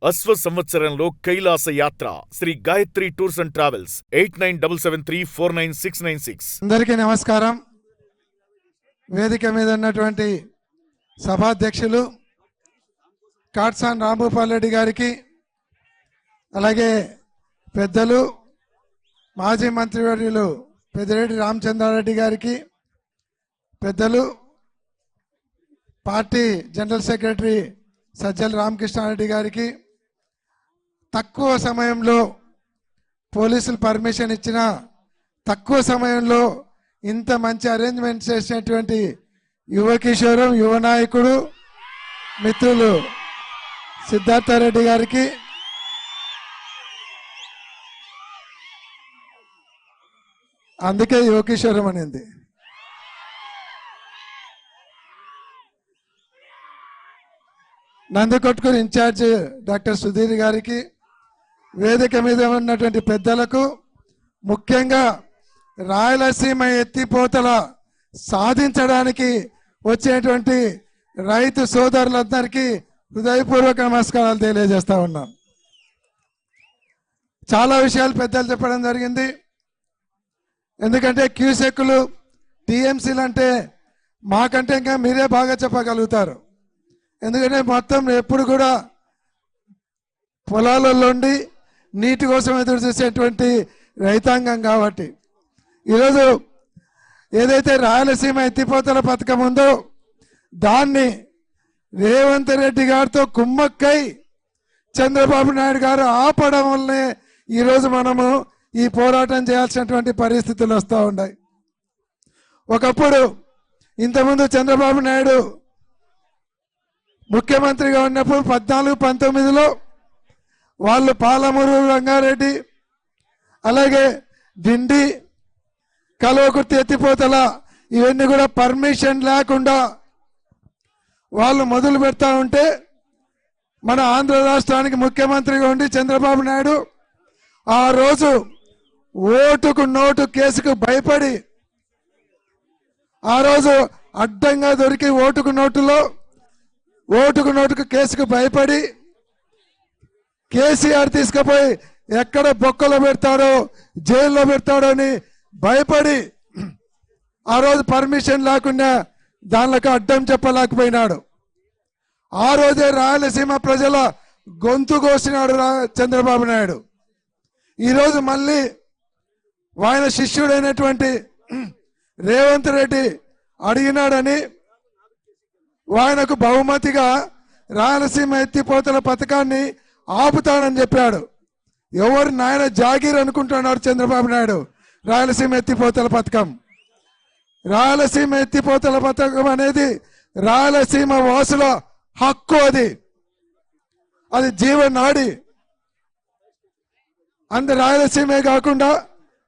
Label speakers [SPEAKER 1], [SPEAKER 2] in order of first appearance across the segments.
[SPEAKER 1] అశ్వ సంవత్సరంలో కైలాస యాత్ర Sri Gayatri tours and travels 8977349696.
[SPEAKER 2] అందరికీ నమస్కారం. వేదిక మీద ఉన్నటువంటి సభాధ్యక్షులు కాట్సాన్ రాంభూపాల్ రెడ్డి గారికి, అలాగే పెద్దలు మాజీ మంత్రివర్యులు పెద్దిరెడ్డి రామచంద్రారెడ్డి గారికి, పెద్దలు party general secretary Sajjala Ramakrishna Reddy గారికి, తక్కువ సమయంలో పోలీసులు పర్మిషన్ ఇచ్చిన తక్కువ సమయంలో ఇంత మంచి అరేంజ్మెంట్ చేసినటువంటి యువ కిషోరం, యువ నాయకుడు మిత్రులు సిద్ధార్థరెడ్డి గారికి, అందుకే యువ కిషోరం అనేది, నందికొట్కూరు ఇన్ఛార్జ్ డాక్టర్ సుధీర్ గారికి, వేదిక మీద ఉన్నటువంటి పెద్దలకు, ముఖ్యంగా రాయలసీమ ఎత్తిపోతల సాధించడానికి వచ్చేటువంటి రైతు సోదరులందరికీ హృదయపూర్వక నమస్కారాలు తెలియజేస్తా ఉన్నాం. చాలా విషయాలు పెద్దలు చెప్పడం జరిగింది. ఎందుకంటే క్యూసెక్కులు, టీఎంసీలు అంటే మాకంటే ఇంకా మీరే బాగా చెప్పగలుగుతారు. ఎందుకంటే మొత్తం ఎప్పుడు కూడా పొలాలలో ఉండి నీటి కోసం ఎదురు చూసేటువంటి రైతాంగం. కాబట్టి ఈరోజు ఏదైతే రాయలసీమ ఎత్తిపోతల పథకం ఉందో దాన్ని రేవంత్ రెడ్డి గారితో కుమ్మక్కై చంద్రబాబు నాయుడు గారు ఆపడం వల్లనే ఈరోజు మనము ఈ పోరాటం చేయాల్సినటువంటి పరిస్థితులు వస్తూ ఉన్నాయి. ఒకప్పుడు ఇంతకుముందు చంద్రబాబు నాయుడు ముఖ్యమంత్రిగా ఉన్నప్పుడు 14-19లో వాళ్ళు పాలమూరు రంగారెడ్డి, అలాగే డిండి, కల్వకుర్తి ఎత్తిపోతల ఇవన్నీ కూడా పర్మిషన్ లేకుండా వాళ్ళు మొదలు పెడతా ఉంటే మన ఆంధ్ర రాష్ట్రానికి ముఖ్యమంత్రిగా ఉండి చంద్రబాబు నాయుడు ఆ రోజు ఓటుకు నోటు కేసుకు భయపడి, ఆ రోజు అడ్డంగా దొరికి ఓటుకు నోటుకు కేసుకు భయపడి కేసీఆర్ తీసుకుపోయి ఎక్కడ బొక్కలో పెడతాడో, జైల్లో పెడతాడో అని భయపడి ఆ రోజు పర్మిషన్ లేకుండా దానిలోకి అడ్డం చెప్పలేకపోయినాడు. ఆ రోజే రాయలసీమ ప్రజల గొంతు కోసినాడు చంద్రబాబు నాయుడు. ఈరోజు మళ్ళీ ఆయన శిష్యుడైనటువంటి రేవంత్ రెడ్డి అడిగినాడని ఆయనకు బహుమతిగా రాయలసీమ ఎత్తిపోతల పథకాన్ని ఆపుతాడని చెప్పాడు. ఎవరు నాయన జాగీర్ అనుకుంటున్నాడు చంద్రబాబు నాయుడు. రాయలసీమ ఎత్తిపోతల పథకం అనేది రాయలసీమ వాసుల హక్కు. అది జీవనాడి. రాయలసీమే కాకుండా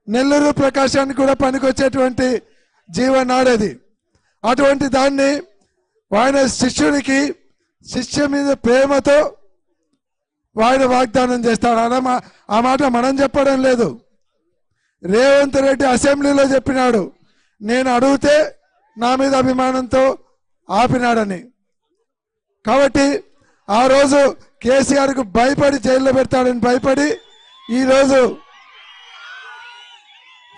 [SPEAKER 2] నెల్లూరు ప్రకాశానికి కూడా పనికొచ్చేటువంటి జీవనాడది. అటువంటి దాన్ని ఆయన శిష్యుడికి శిష్య మీద ప్రేమతో ఆయన వాగ్దానం చేస్తాడు. ఆ మాట మనం చెప్పడం లేదు. రేవంత్ రెడ్డి అసెంబ్లీలో చెప్పినాడు, నేను అడిగితే నా మీద అభిమానంతో ఆపినాడని. కాబట్టి ఆ రోజు కేసీఆర్కు భయపడి జైల్లో పెడతాడని భయపడి ఈరోజు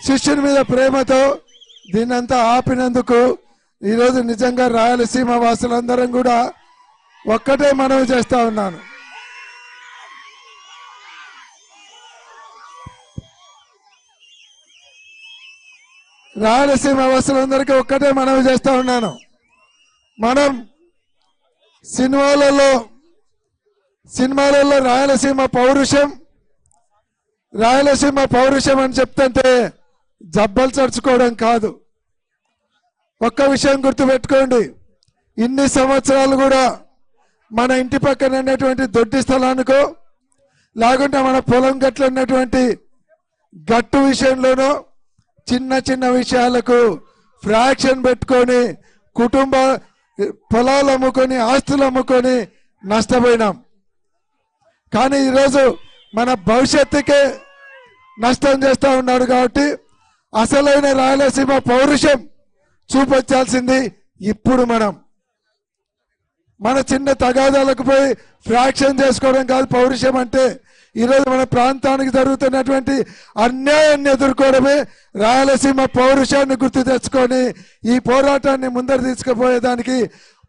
[SPEAKER 2] శిష్యుని మీద ప్రేమతో దీన్నంతా ఆపినందుకు ఈరోజు నిజంగా రాయలసీమ వాసులందరం కూడా ఒక్కటే మనవి చేస్తా ఉన్నాను. రాయలసీమ వాసులందరికీ ఒక్కటే మనవి చేస్తా ఉన్నాను. మనం సినిమాలలో రాయలసీమ పౌరుషం అని చెప్తుంటే జబ్బలు చర్చుకోవడం కాదు. ఒక్క విషయం గుర్తుపెట్టుకోండి, ఇన్ని సంవత్సరాలు కూడా మన ఇంటి పక్కన ఉన్నటువంటి దొడ్డి స్థలానికో లేకుంటే మన పొలం గట్ల ఉన్నటువంటి గట్టు విషయంలోనో చిన్న చిన్న విషయాలకు ఫ్రాక్షన్ పెట్టుకొని కుటుంబ పొలాలు అమ్ముకొని ఆస్తులు అమ్ముకొని నష్టపోయినాం. కానీ ఈరోజు మన భవిష్యత్తుకే నష్టం చేస్తూ ఉన్నాడు. కాబట్టి అసలైన రాయలసీమ పౌరుషం చూపించాల్సింది ఇప్పుడు మనం. మన చిన్న తగాదాలకు పోయి ఫ్రాక్షన్ చేసుకోవడం కాదు పౌరుషం అంటే. ఈరోజు మన ప్రాంతానికి జరుగుతున్నటువంటి అన్యాయాన్ని ఎదుర్కోవడమే రాయలసీమ పౌరుషాన్ని గుర్తు తెచ్చుకొని ఈ పోరాటాన్ని ముందరు తీసుకుపోయేదానికి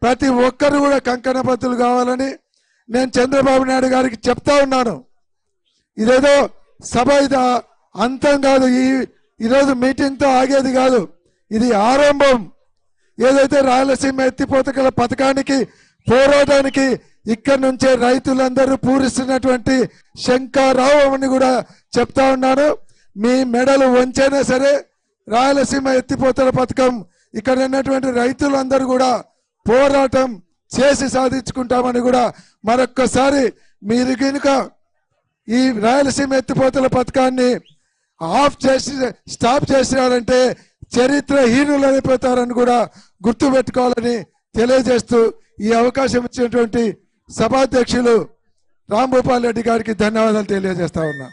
[SPEAKER 2] ప్రతి ఒక్కరు కూడా కంకణబద్దులు కావాలని నేను చంద్రబాబు నాయుడు గారికి చెప్తా ఉన్నాను. ఇదేదో సభ ఇది అంతం కాదు, ఈరోజు మీటింగ్తో ఆగేది కాదు, ఇది ఆరంభం. ఏదైతే రాయలసీమ ఎత్తిపోతకల పథకానికి పోరాటానికి ఇక్కడి నుంచే రైతులందరూ పూరిస్తున్నటువంటి శంఖారావం అని కూడా చెప్తా ఉన్నాను. మీ మెడలు వంచైనా సరే రాయలసీమ ఎత్తిపోతల పథకం ఇక్కడ ఉన్నటువంటి రైతులందరూ కూడా పోరాటం చేసి సాధించుకుంటామని కూడా మరొక్కసారి మీరు కనుక ఈ రాయలసీమ ఎత్తిపోతల పథకాన్ని ఆఫ్ చేసి స్టాప్ చేసినారంటే చరిత్రహీనులు అయిపోతారని కూడా గుర్తుపెట్టుకోవాలని తెలియజేస్తూ ఈ అవకాశం ఇచ్చినటువంటి సభాధ్యక్షులు రాంభూపాల్ రెడ్డి గారికి ధన్యవాదాలు తెలియజేస్తా ఉన్నా.